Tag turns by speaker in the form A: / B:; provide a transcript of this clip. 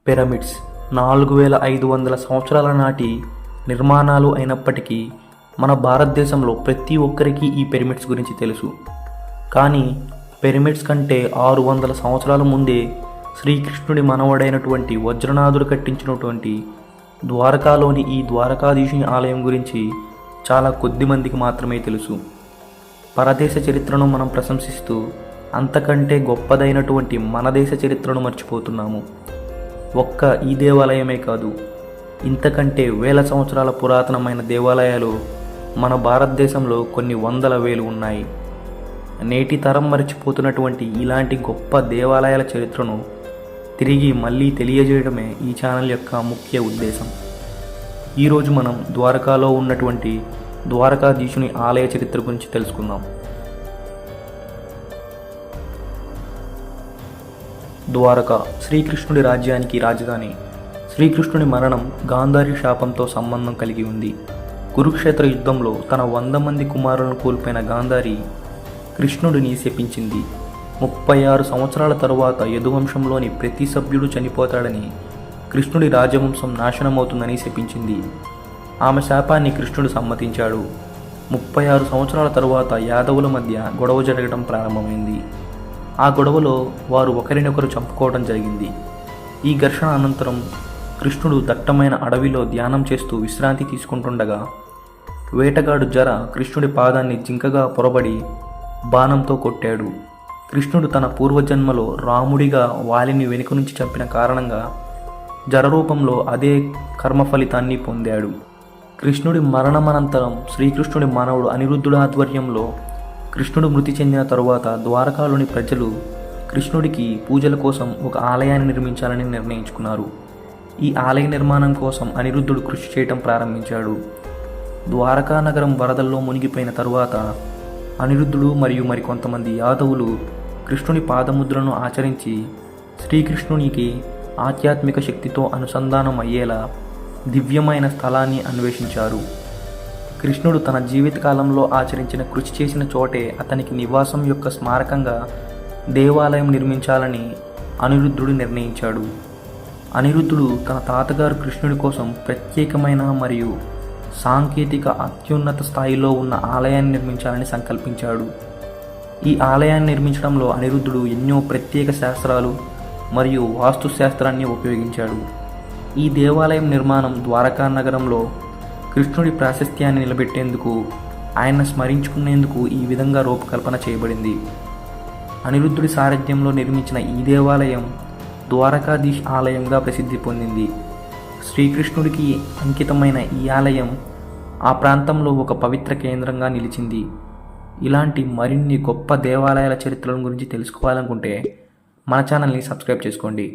A: Pyramids 4500 సంవత్సరాల నాటి నిర్మాణాలు అయినప్పటికీ మన భారతదేశంలో ప్రతి ఒక్కరికి ఈ పిరమిడ్స్ గురించి తెలుసు. కానీ పిరమిడ్స్ కంటే 600 సంవత్సరాల ముందే శ్రీకృష్ణుడి మనవడైనటువంటి వజ్రనాథుడు కట్టించినటువంటి ద్వారకాలోని ఈ ద్వారకాధీశుని ఆలయం గురించి చాలా కొద్ది మందికి మాత్రమే తెలుసు. పరదేశ చరిత్రను మనం ప్రశంసిస్తూ అంతకంటే గొప్పదైనటువంటి మన దేశ చరిత్రను మర్చిపోతున్నాము. ఒక్క ఈ దేవాలయమే కాదు, ఇంతకంటే వేల సంవత్సరాల పురాతనమైన దేవాలయాలు మన భారతదేశంలో కొన్ని వందల వేలు ఉన్నాయి. నేటి తరం మర్చిపోతున్నటువంటి ఇలాంటి గొప్ప దేవాలయాల చరిత్రను తిరిగి మళ్ళీ తెలియజేయడమే ఈ ఛానల్ యొక్క ముఖ్య ఉద్దేశం. ఈరోజు మనం ద్వారకాలో ఉన్నటువంటి ద్వారకాధీశుని ఆలయ చరిత్ర గురించి తెలుసుకుందాం. ద్వారక శ్రీకృష్ణుడి రాజ్యానికి రాజధాని. శ్రీకృష్ణుడి మరణం గాంధారి శాపంతో సంబంధం కలిగి ఉంది. కురుక్షేత్ర యుద్ధంలో తన 100 మంది కుమారులను కోల్పోయిన గాంధారి కృష్ణుడిని శపించింది. 36 సంవత్సరాల తరువాత యదువంశంలోని ప్రతి సభ్యుడు చనిపోతాడని, కృష్ణుడి రాజవంశం నాశనమవుతుందని శపించింది. ఆమె శాపాన్ని కృష్ణుడు సమ్మతించాడు. 36 సంవత్సరాల తరువాత యాదవుల మధ్య గొడవ జరగడం ప్రారంభమైంది. ఆ గొడవలో వారు ఒకరినొకరు చంపుకోవడం జరిగింది. ఈ ఘర్షణ అనంతరం కృష్ణుడు దట్టమైన అడవిలో ధ్యానం చేస్తూ విశ్రాంతి తీసుకుంటుండగా వేటగాడు జర కృష్ణుడి పాదాన్ని జింకగా పొరబడి బాణంతో కొట్టాడు. కృష్ణుడు తన పూర్వజన్మలో రాముడిగా వాలిని వెనుక నుంచి చంపిన కారణంగా జర రూపంలో అదే కర్మ ఫలితాన్ని పొందాడు. కృష్ణుడి మరణమనంతరం శ్రీకృష్ణుడి మానవుడు అనిరుద్ధుడి ఆధ్వర్యంలో కృష్ణుడు మృతి చెందిన తరువాత ద్వారకాలోని ప్రజలు కృష్ణుడికి పూజల కోసం ఒక ఆలయాన్ని నిర్మించాలని నిర్ణయించుకున్నారు. ఈ ఆలయ నిర్మాణం కోసం అనిరుద్ధుడు కృషి చేయటం ప్రారంభించాడు. ద్వారకా నగరం వరదల్లో మునిగిపోయిన తరువాత అనిరుద్ధుడు మరియు మరికొంతమంది యాదవులు కృష్ణుని పాదముద్రను ఆచరించి శ్రీకృష్ణునికి ఆధ్యాత్మిక శక్తితో అనుసంధానం అయ్యేలా దివ్యమైన స్థలాన్ని అన్వేషించారు. కృష్ణుడు తన జీవితకాలంలో ఆచరించిన కృషి చేసిన చోటే అతనికి నివాసం యొక్క స్మారకంగా దేవాలయం నిర్మించాలని అనిరుద్ధుడు నిర్ణయించాడు. అనిరుద్ధుడు తన తాతగారు కృష్ణుడి కోసం ప్రత్యేకమైన మరియు సాంకేతిక అత్యున్నత స్థాయిలో ఉన్న ఆలయాన్ని నిర్మించాలని సంకల్పించాడు. ఈ ఆలయాన్ని నిర్మించడంలో అనిరుద్ధుడు ఎన్నో ప్రత్యేక శాస్త్రాలు మరియు వాస్తుశాస్త్రాన్ని ఉపయోగించాడు. ఈ దేవాలయం నిర్మాణం ద్వారకా నగరంలో కృష్ణుడి ప్రాశస్త్యాన్ని నిలబెట్టేందుకు, ఆయన స్మరించుకునేందుకు ఈ విధంగా రూపకల్పన చేయబడింది. అనిరుద్ధుడి సారథ్యంలో నిర్మించిన ఈ దేవాలయం ద్వారకాధీశ్ ఆలయంగా ప్రసిద్ధి పొందింది. శ్రీకృష్ణుడికి అంకితమైన ఈ ఆలయం ఆ ప్రాంతంలో ఒక పవిత్ర కేంద్రంగా నిలిచింది. ఇలాంటి మరిన్ని గొప్ప దేవాలయాల చరిత్రల గురించి తెలుసుకోవాలనుకుంటే మన ఛానల్ని సబ్స్క్రైబ్ చేసుకోండి.